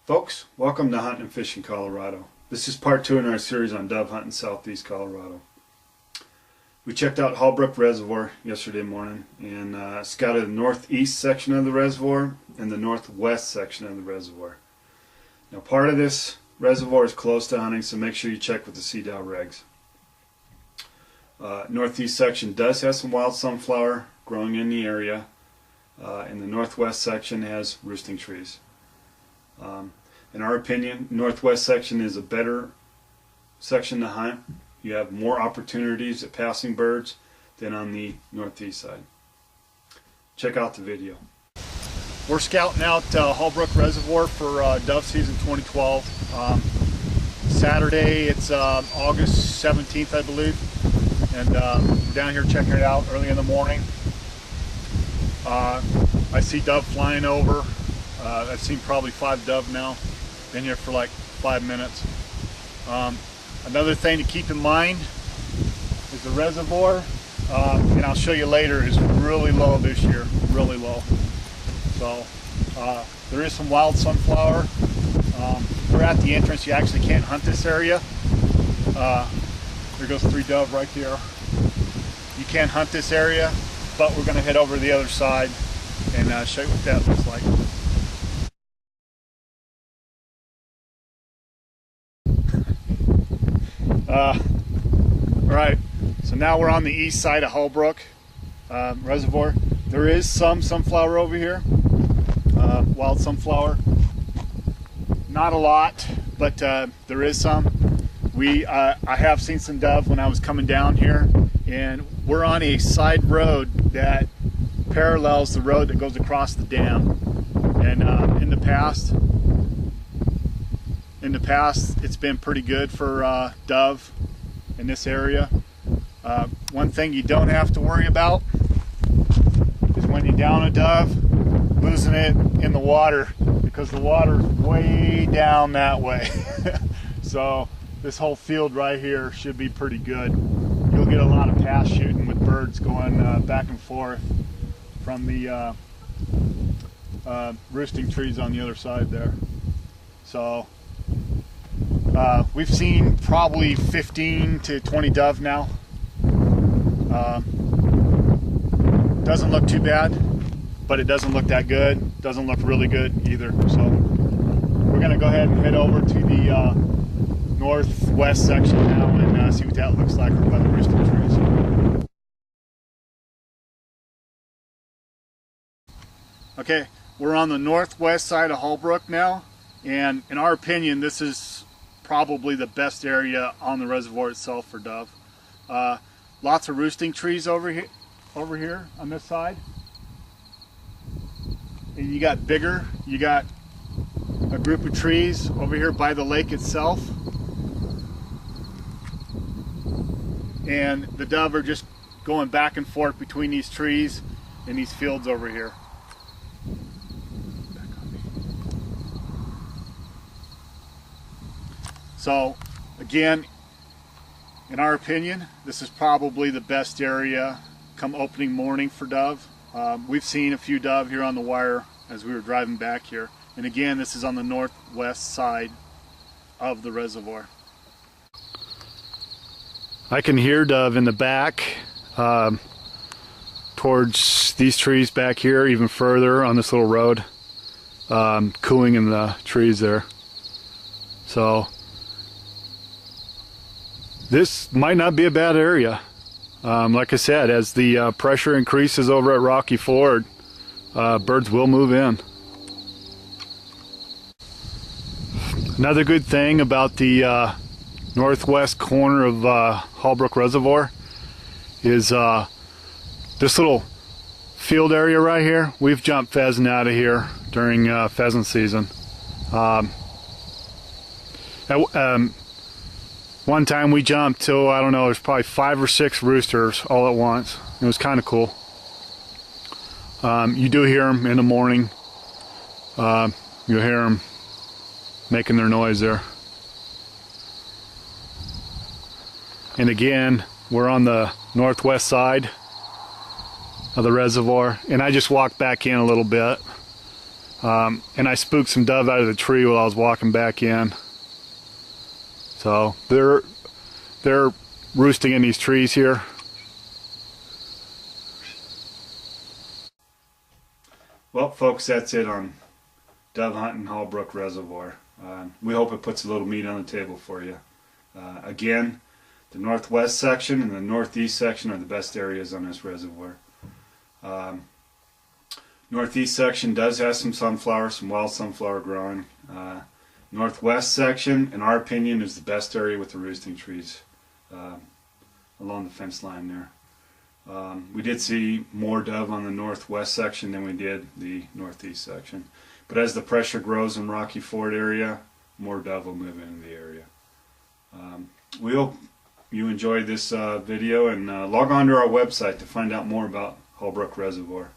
Folks, welcome to Hunting and Fishing Colorado. This is part 2 in our series on dove hunting southeast Colorado. We checked out Holbrook Reservoir yesterday morning and scouted the northeast section of the reservoir and the northwest section of the reservoir. Now part of this reservoir is close to hunting, so make sure you check with the CDOW regs. Northeast section does have some wild sunflower growing in the area, and the northwest section has roosting trees. In our opinion, northwest section is a better section to hunt. You have more opportunities at passing birds than on the northeast side. Check out the video. We're scouting out Holbrook Reservoir for dove season 2012. Saturday, it's August 17th, I believe, and we're down here checking it out early in the morning. I see dove flying over. I've seen probably 5 dove now. Been here for like 5 minutes. Another thing to keep in mind is the reservoir, and I'll show you later, is really low this year, really low. So there is some wild sunflower. We're at the entrance. You actually can't hunt this area. There goes 3 dove right there. You can't hunt this area, but we're going to head over to the other side and show you what that looks like. Alright, so now we're on the east side of Holbrook Reservoir. There is some sunflower over here, wild sunflower. Not a lot, but there is some. I have seen some dove when I was coming down here, and we're on a side road that parallels the road that goes across the dam. And in the past it's been pretty good for dove in this area. One thing you don't have to worry about is when you down a dove, losing it in the water, because the water's way down that way. So this whole field right here should be pretty good. You'll get a lot of pass shooting with birds going back and forth from the roosting trees on the other side there. So we've seen probably 15 to 20 dove now. Doesn't look too bad, but it doesn't look that good. Doesn't look really good either. So we're going to go ahead and head over to the northwest section now and see what that looks like by the roosting trees. Okay, we're on the northwest side of Holbrook now, and in our opinion, this is probably the best area on the reservoir itself for dove. Lots of roosting trees over here on this side, and you got a group of trees over here by the lake itself, and the dove are just going back and forth between these trees and these fields over here. So again, in our opinion, this is probably the best area come opening morning for dove. We've seen a few dove here on the wire as we were driving back here. And again, this is on the northwest side of the reservoir. I can hear dove in the back towards these trees back here, even further on this little road, cooing in the trees there. So this might not be a bad area. Like I said, as the pressure increases over at Rocky Ford, birds will move in. Another good thing about the northwest corner of Holbrook Reservoir is this little field area right here. We've jumped pheasant out of here during pheasant season. One time we jumped till, I don't know, there's probably 5 or 6 roosters all at once. It was kind of cool. You do hear them in the morning. You'll hear them making their noise there. And again, we're on the northwest side of the reservoir, and I just walked back in a little bit And I spooked some dove out of the tree while I was walking back in. So they're roosting in these trees here. Well, folks, that's it on dove hunting Holbrook Reservoir. We hope it puts a little meat on the table for you. Again, the northwest section and the northeast section are the best areas on this reservoir. Northeast section does have some sunflower, some wild sunflower growing. Northwest section, in our opinion, is the best area with the roosting trees along the fence line there. We did see more dove on the northwest section than we did the northeast section. But as the pressure grows in Rocky Ford area, more dove will move into the area. We hope you enjoyed this video, and log on to our website to find out more about Holbrook Reservoir.